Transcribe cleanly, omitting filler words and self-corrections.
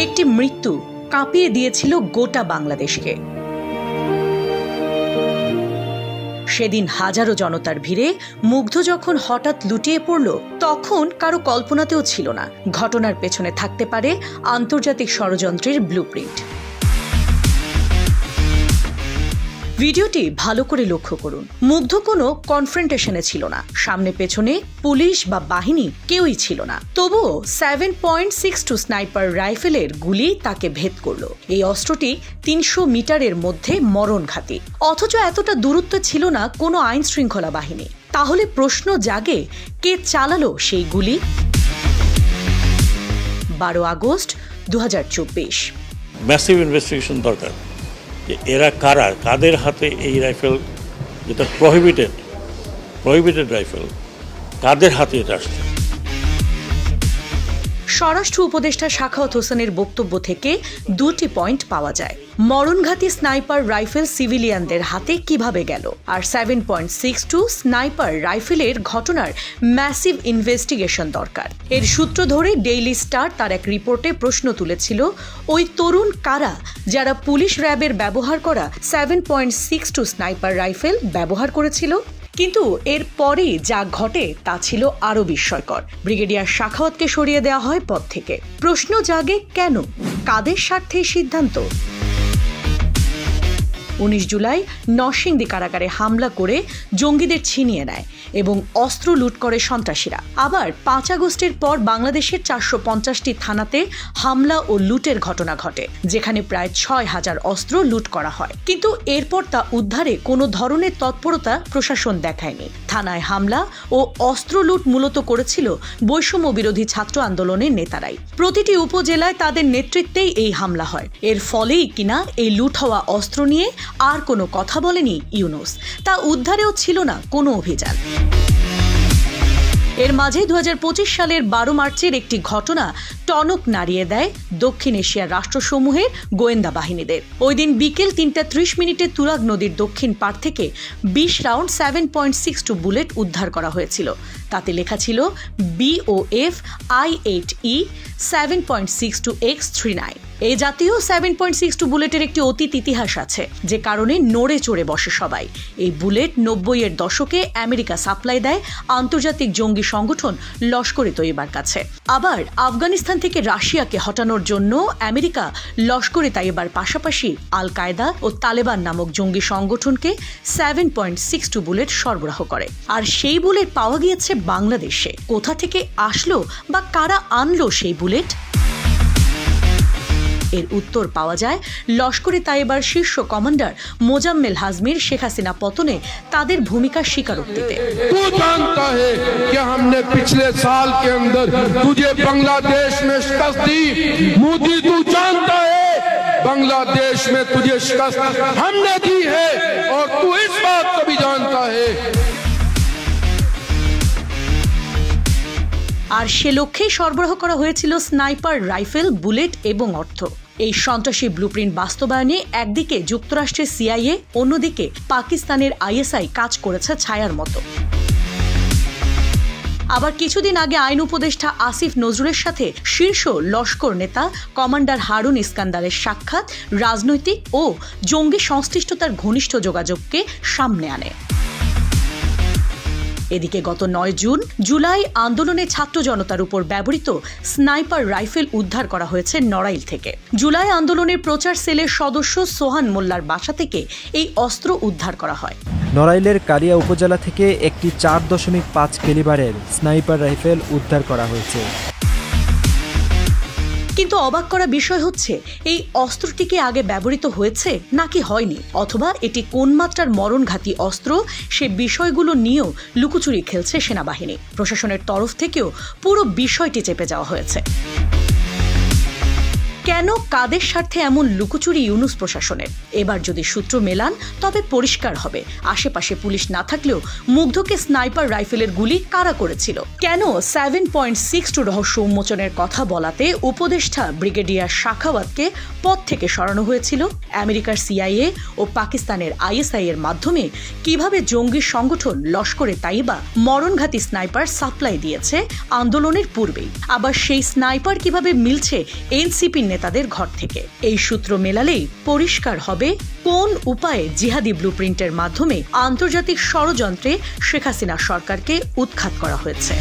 একটি মৃত্যু কাঁপিয়ে দিয়েছিল গোটা বাংলাদেশকে। সেদিন হাজারো জনতার ভিড়ে মুগ্ধ যখন হঠাৎ লুটিয়ে পড়ল, তখন কারো কল্পনাতেও ছিল না ঘটনার পেছনে থাকতে পারে আন্তর্জাতিক ষড়যন্ত্রের ব্লুপ্রিন্ট। ভিডিওটি ভালো করে লক্ষ্য করুন। মুগ্ধ কোনো কনফ্রন্টেশনে ছিল না, সামনে পেছনে পুলিশ বা বাহিনী কেউই ছিল না। তবুও 7.62 স্নাইপার রাইফেলের গুলি তাকে ভেদ করলো। এই অস্ত্রটি 300 মিটারের মধ্যে মরণঘাতী, অথচ এতটা দূরত্ব ছিল না কোনো আইন শৃঙ্খলা বাহিনী। তাহলে প্রশ্ন জাগে, কে চালালো সেই গুলি? 12 আগস্ট 2024। ম্যাসিভ ইনভেস্টিগেশন দরকার, এরা কারা, কাদের হাতে এই রাইফেল, যেটা প্রহিবিটেড রাইফেল, কাদের হাতে এটা আসছে। স্বরাষ্ট্র উপদেষ্টা সাখাওয়াত হোসেনের বক্তব্য থেকে দুটি পয়েন্ট পাওয়া যায়। মরণঘাতী স্নাইপার রাইফেল সিভিলিয়ানদের হাতে কিভাবে গেল, আর 7.62 স্নাইপার রাইফেলের ঘটনার ম্যাসিভ ইনভেস্টিগেশন দরকার। এর সূত্র ধরে ডেইলি স্টার তার এক রিপোর্টে প্রশ্ন তুলেছিল, ওই তরুণ কারা যারা পুলিশ র্যাবের ব্যবহার করা 7.62 স্নাইপার রাইফেল ব্যবহার করেছিল? কিন্তু এর পরে যা ঘটে তা ছিল আরও বিস্ময়কর। ব্রিগেডিয়ার সাখাওয়াতকে সরিয়ে দেওয়া হয় পদ থেকে। প্রশ্ন জাগে, কেন, কাদের স্বার্থে সিদ্ধান্ত? 19 জুলাই নরসিংদী কারাগারে হামলা করে জঙ্গিদের ছিনিয়ে নেয় এবং অস্ত্র লুট করে সন্ত্রাসীরা। আবার 5 আগস্টের পর বাংলাদেশের 450টি থানাতে হামলা ও লুটের ঘটনা ঘটে, যেখানে প্রায় 6000 অস্ত্র লুট করা হয়। কিন্তু এরপর তা উদ্ধারে কোনো ধরনের তৎপরতা প্রশাসন দেখায়নি। থানায় হামলা ও অস্ত্র লুট মূলত করেছিল বৈষম্য বিরোধী ছাত্র আন্দোলনের নেতারাই। প্রতিটি উপজেলায় তাদের নেতৃত্বেই এই হামলা হয়। এর ফলেই কিনা এই লুট হওয়া অস্ত্র নিয়ে আর কোনো কথা বলেনি ইউনূস। তা উদ্ধারেও ছিল না কোনো অভিযান। এর মাঝে 2025 সালের 12 মার্চের একটি ঘটনা টনক নাড়িয়ে দেয় দক্ষিণ এশিয়ার রাষ্ট্রসমূহের গোয়েন্দা বাহিনীদের। ওই দিন বিকেল 3:30 তুরাগ নদীর দক্ষিণ পাড় থেকে 20 রাউন্ড 7.62 বুলেট উদ্ধার করা হয়েছিল। তাতে লেখা ছিল BOF I-8E 7.62X39। এই জাতীয় 7.62 বুলেটের একটি অতীত ইতিহাস আছে, যে কারণে নড়ে চড়ে বসে সবাই। এই বুলেট 90-এর দশকে আমেরিকা সাপ্লাই দেয় আন্তর্জাতিক জঙ্গি সংগঠন লস্করে তৈয়বার কাছে। আবার আফগানিস্তান থেকে রাশিয়াকে হটানোর জন্য আমেরিকা লস্করে তৈয়বার পাশাপাশি আল কায়দা ও তালেবান নামক জঙ্গি সংগঠনকে 7.62 বুলেট সরবরাহ করে। আর সেই বুলেট পাওয়া গিয়েছে বাংলাদেশে। কোথা থেকে আসলো বা কারা আনলো সেই বুলেট? এর উত্তর পাওয়া যায় লস্করে তাইবার শীর্ষ কমান্ডার মোজাম্মেল হাজমির শেখ হাসিনা পতনে তাদের ভূমিকার স্বীকারোক্তিতে। পিছলে সাল কে अंदर तुझे बांग्लादेश में शिकस्त दी मोदी तू जानता है बांग्लादेश में तुझे शिकस्त हमने दी है और तू इस बात को भी जानता है। আর সে লক্ষ্যে সরবরাহ করা হয়েছিল স্নাইপার রাইফেল, বুলেট এবং অর্থ। এই সন্ত্রাসী ব্লুপ্রিন্ট বাস্তবায়নে একদিকে যুক্তরাষ্ট্রের CIA, অন্যদিকে পাকিস্তানের ISI কাজ করেছে ছায়ার মতো। আবার কিছুদিন আগে আইন উপদেষ্টা আসিফ নজরুলের সাথে শীর্ষ লস্কর নেতা কমান্ডার হারুন ইস্কান্দারের সাক্ষাৎ রাজনৈতিক ও জঙ্গি সংশ্লিষ্টতার ঘনিষ্ঠ যোগাযোগকে সামনে আনে। এদিকে গত 9 জুলাই আন্দোলনে ছাত্র জনতার উপর ব্যবহৃত স্নাইপার রাইফেল উদ্ধার করা হয়েছে নড়াইল থেকে। জুলাই আন্দোলনের প্রচার সেলের সদস্য সোহান মোল্লার বাসা থেকে এই অস্ত্র উদ্ধার করা হয়। নড়াইলের কালিয়া উপজেলা থেকে একটি 4.5 ক্যালিবারের স্নাইপার রাইফেল উদ্ধার করা হয়েছে। কিন্তু অবাক করা বিষয় হচ্ছে, এই অস্ত্রটিকে আগে ব্যবহৃত হয়েছে নাকি হয়নি, অথবা এটি কোন মাত্রার মরণঘাতী অস্ত্র, সে বিষয়গুলো নিয়েও লুকোচুরি খেলছে সেনাবাহিনী। প্রশাসনের তরফ থেকেও পুরো বিষয়টি চেপে যাওয়া হয়েছে। কেন কাদের স্বার্থে এমন লুকোচুরি ইউনূস প্রশাসনের? এবার যদি সূত্র মেলান তবে পরিষ্কার হবে আশেপাশে পুলিশ না থাকলেও মুগ্ধকে স্নাইপার রাইফেলের গুলি কারা করেছিল। কেন 7.62 রহস্য উন্মোচনের কথা বলাতে উপদেষ্টা ব্রিগেডিয়ার শাখাওয়াতকে পদ থেকে সরানো হয়েছিল। আমেরিকার সিআইএ ও পাকিস্তানের আইএসআই এর মাধ্যমে কিভাবে জঙ্গি সংগঠন লস্করে তাইবা মরণঘাতী স্নাইপার সাপ্লাই দিয়েছে আন্দোলনের পূর্বেই, আবার সেই স্নাইপার কিভাবে মিলছে এনসিপি নেতাদের ঘর থেকে। এই সূত্র মেলালেই পরিষ্কার হবে কোন উপায়ে জিহাদি ব্লুপ্রিন্টের মাধ্যমে আন্তর্জাতিক ষড়যন্ত্রে শেখ হাসিনা সরকারকে উৎখাত করা হয়েছে।